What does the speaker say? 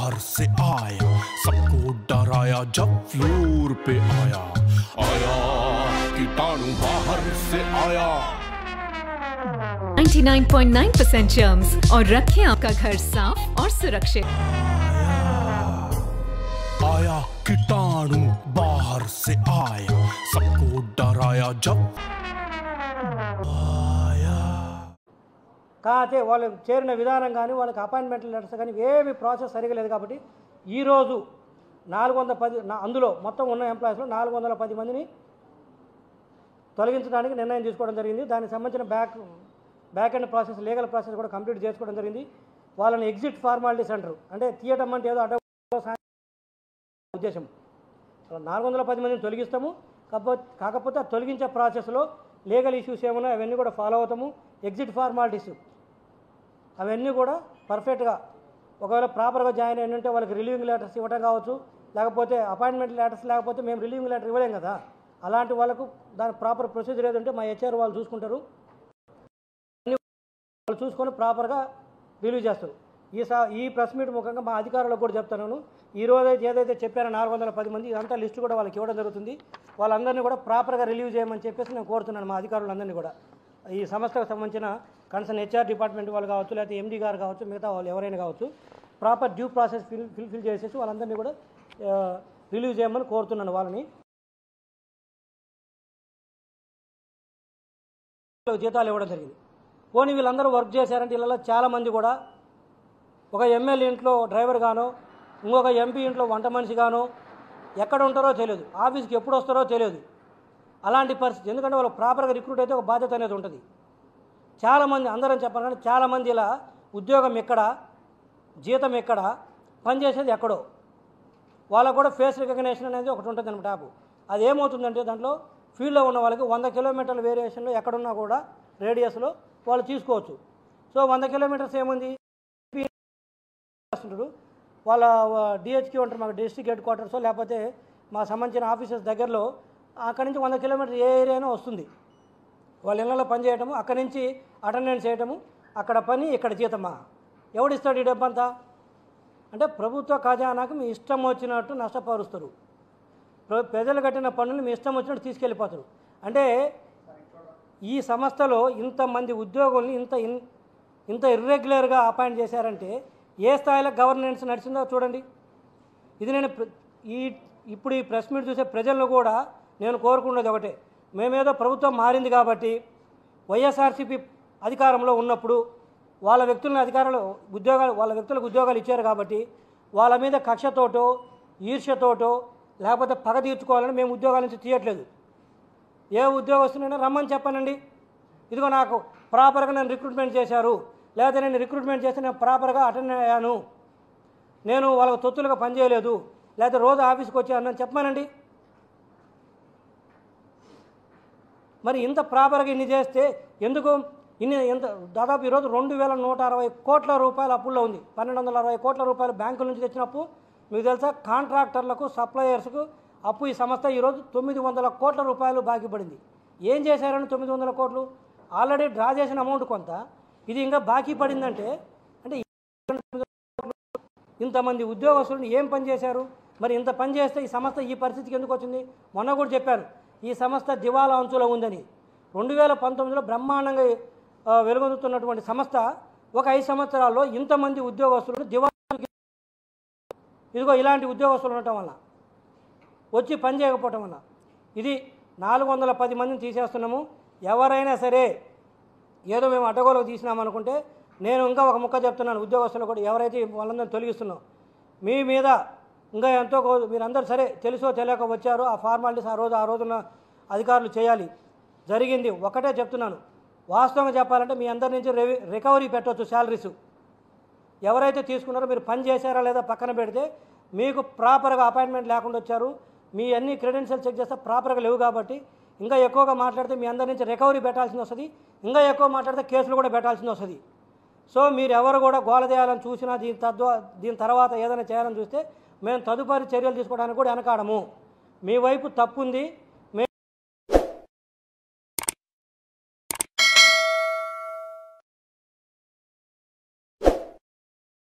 बाहर से आया, सबको डराया जब फ्लोर पे आया। आया कीटाणु बाहर से आया। 99.9% जर्म्स और रखें आपका घर साफ और सुरक्षित। आया कीटाणु बाहर से आया, सबको डराया जब కాకపోతే వాళ్ళు చేరిన విధానం కానీ వాళ్ళకి అపాయింట్మెంట్ లెటర్స్ కానీ ఏమి ప్రాసెస్ సరిగా లేదు కాబట్టి ఈరోజు 410 అందులో మొత్తం ఉన్న ఎంప్లాయీస్లో 410 మందిని తొలగించడానికి నిర్ణయం తీసుకోవడం జరిగింది. దానికి సంబంధించిన back end process legal process కూడా కంప్లీట్ చేసుకోవడం జరిగింది. వాళ్ళని ఎగ్జిట్ ఫార్మాలిటీస్ అంటారు, అంటే తీయటం అంటే ఏదో అడ్డ ఉద్దేశం. 410 మందిని తొలగిస్తాము, కాకపోతే ఆ తొలగించే ప్రాసెస్లో లీగల్ ఇష్యూస్ ఏమన్నా అవన్నీ కూడా ఫాలో అవుతాము. ఎగ్జిట్ ఫార్మాలిటీస్ అవన్నీ కూడా పర్ఫెక్ట్గా ఒకవేళ ప్రాపర్గా జాయిన్ అయినంటే వాళ్ళకి రిలీవింగ్ లెటర్స్ ఇవ్వడం కావచ్చు, లేకపోతే అపాయింట్మెంట్ లెటర్స్ లేకపోతే మేము రిలీవింగ్ లెటర్ ఇవ్వలేం కదా. అలాంటి వాళ్ళకు దాని ప్రాపర్ ప్రొసీజర్ ఏదంటే మా హెచ్ఆర్ వాళ్ళు చూసుకుంటారు, వాళ్ళు చూసుకొని ప్రాపర్గా రిలీవ్ చేస్తారు. ఈ ప్రెస్ మీట్ ముఖంగా మా అధికారులకు కూడా చెప్తున్నాను, ఈరోజు ఏదైతే చెప్పారో 410 మంది ఇదంతా లిస్టు కూడా వాళ్ళకి ఇవ్వడం జరుగుతుంది. వాళ్ళందరినీ కూడా ప్రాపర్గా రిలీవ్ చేయమని చెప్పేసి నేను కోరుతున్నాను మా అధికారులందరినీ కూడా. ఈ సంస్థకు సంబంధించిన కన్సర్న్ హెచ్ఆర్ డిపార్ట్మెంట్ వాళ్ళు కావచ్చు, లేకపోతే ఎండీ గారు కావచ్చు, మిగతా వాళ్ళు ఎవరైనా కావచ్చు, ప్రాపర్ డ్యూ ప్రాసెస్ ఫిల్ చేసేసి వాళ్ళందరినీ కూడా రిలీవ్ చేయమని కోరుతున్నాను. వాళ్ళని జీతాలు ఇవ్వడం జరిగింది. పోనీ వీళ్ళందరూ వర్క్ చేశారంటే వీళ్ళలో చాలామంది కూడా ఒక ఎమ్మెల్యే ఇంట్లో డ్రైవర్ గానో, ఇంకొక ఎంపీ ఇంట్లో వంట మనిషి గానో ఎక్కడ ఉంటారో తెలియదు, ఆఫీస్కి ఎప్పుడు వస్తారో తెలియదు. అలాంటి పరిస్థితి, ఎందుకంటే వాళ్ళు ప్రాపర్గా రిక్రూట్ అయితే ఒక బాధ్యత అనేది ఉంటుంది. చాలామంది అందరం చెప్పాలి కానీ చాలామంది ఇలా ఉద్యోగం ఎక్కడ, జీతం ఎక్కడ, పనిచేసేది ఎక్కడో, వాళ్ళకు కూడా ఫేస్ రికగ్నేషన్ అనేది ఒకటి ఉంటుంది అనమాట యాప్. అది ఏమవుతుందంటే దాంట్లో ఫీల్డ్లో ఉన్న వాళ్ళకి 100 కిలోమీటర్ల వేరియేషన్లో ఎక్కడున్నా కూడా రేడియస్లో వాళ్ళు తీసుకోవచ్చు. సో 100 కిలోమీటర్స్ ఏముంది, వాళ్ళ డిహెచ్క్యూ ఉంటారు, మాకు డిస్ట్రిక్ట్ హెడ్ క్వార్టర్స్ లేకపోతే మా సంబంధించిన ఆఫీసెస్ దగ్గరలో, అక్కడి నుంచి 100 కిలోమీటర్స్ ఏ ఏరియానో వస్తుంది. వాళ్ళ ఇళ్లలో పని చేయటము, అక్కడి నుంచి అటెండెన్స్ చేయటము, అక్కడ పని ఇక్కడ జీతమా, ఎవడిస్తాడు ఈ డబ్బంతా? అంటే ప్రభుత్వ ఖజానాకు మీ ఇష్టం వచ్చినట్టు నష్టపరుస్తారు, ప్రజలు కట్టిన పన్నులు మీ ఇష్టం వచ్చినట్టు తీసుకెళ్ళిపోతారు. అంటే ఈ సంస్థలో ఇంతమంది ఉద్యోగుల్ని ఇంత ఇర్రెగ్యులర్గా అపాయింట్ చేశారంటే ఏ స్థాయిలో గవర్నెన్స్ నడిచిందో చూడండి. ఇది నేను ఇప్పుడు ఈ ప్రెస్ మీట్ చూసే ప్రజలను కూడా నేను కోరుకున్నది ఒకటే, మేమేదో ప్రభుత్వం మారింది కాబట్టి వైఎస్ఆర్సీపీ అధికారంలో ఉన్నప్పుడు వాళ్ళ వ్యక్తులకు ఉద్యోగాలు ఇచ్చారు కాబట్టి వాళ్ళ మీద కక్షతోటో ఈర్ష్యతోటో లేకపోతే పగ తీర్చుకోవాలని మేము ఉద్యోగాల నుంచి తీయట్లేదు. ఏ ఉద్యోగస్తునైనా రమ్మని చెప్పానండి, ఇదిగో నాకు ప్రాపర్గా నేను రిక్రూట్మెంట్ చేశారు, లేకపోతే నేను రిక్రూట్మెంట్ చేస్తే నేను ప్రాపర్గా అటెండ్ అయ్యాను, నేను వాళ్ళకు తొత్తులుగా పనిచేయలేదు, లేకపోతే రోజు ఆఫీస్కి వచ్చాను చెప్పానండి. మరి ఇంత ప్రాపర్గా ఇన్ని చేస్తే ఎందుకు దాదాపు ఈరోజు 2160 కోట్ల రూపాయలు అప్పుల్లో ఉంది. 1260 కోట్ల రూపాయలు బ్యాంకుల నుంచి తెచ్చిన అప్పు మీకు తెలుసా. కాంట్రాక్టర్లకు, సప్లయర్స్కు అప్పు ఈ సంస్థ ఈరోజు 900 కోట్ల రూపాయలు బాకీ పడింది. ఏం చేశారని 900 కోట్లు ఆల్రెడీ డ్రా చేసిన అమౌంట్ కొంత, ఇది ఇంకా బాకీ పడిందంటే అంటే ఇంతమంది ఉద్యోగస్తులను ఏం పని చేశారు? మరి ఇంత పని చేస్తే ఈ సంస్థ ఈ పరిస్థితికి ఎందుకు వచ్చింది? మొన్న కూడా చెప్పాను, ఈ సంస్థ దివాలా అంచులో ఉందని. 2019లో బ్రహ్మాండంగా వెలుగొందుతున్నటువంటి సంస్థ ఒక 5 సంవత్సరాల్లో ఇంతమంది ఉద్యోగస్తులను దివాలా, ఇదిగో ఇలాంటి ఉద్యోగస్తులు ఉండటం వల్ల, వచ్చి పని చేయకపోవటం వల్ల ఇది 410 మందిని తీసేస్తున్నాము. ఎవరైనా సరే ఏదో మేము అడ్డగోలకు తీసినామనుకుంటే నేను ఇంకా ఒక ముక్క చెప్తున్నాను, ఉద్యోగస్తులు కూడా ఎవరైతే వాళ్ళందరినీ తొలగిస్తున్నాం మీ మీద ఇంకా ఎంతో మీరందరూ సరే తెలుసో తెలియక వచ్చారో ఆ ఫార్మాలిటీస్ ఆ రోజున అధికారులు చేయాలి. జరిగింది ఒకటే చెప్తున్నాను, వాస్తవంగా చెప్పాలంటే మీ అందరి నుంచి రికవరీ పెట్టవచ్చు శాలరీస్. ఎవరైతే తీసుకున్నారో మీరు పని చేశారా లేదా పక్కన పెడితే మీకు ప్రాపర్గా అపాయింట్మెంట్ లేకుండా వచ్చారు, మీ అన్ని క్రెడెన్షియల్ చెక్ చేస్తే ప్రాపర్గా లేవు కాబట్టి ఇంకా ఎక్కువగా మాట్లాడితే మీ అందరి నుంచి రికవరీ పెట్టాల్సింది వస్తుంది, ఇంకా ఎక్కువ మాట్లాడితే కేసులు కూడా పెట్టాల్సింది వస్తుంది. సో మీరు ఎవరు కూడా గోల చేయాలని చూసినా దీని తర్వాత ఏదైనా చేయాలని చూస్తే మేము తదుపరి చర్యలు తీసుకోవడానికి కూడా వెనకాడము. మీ వైపు తప్పుంది,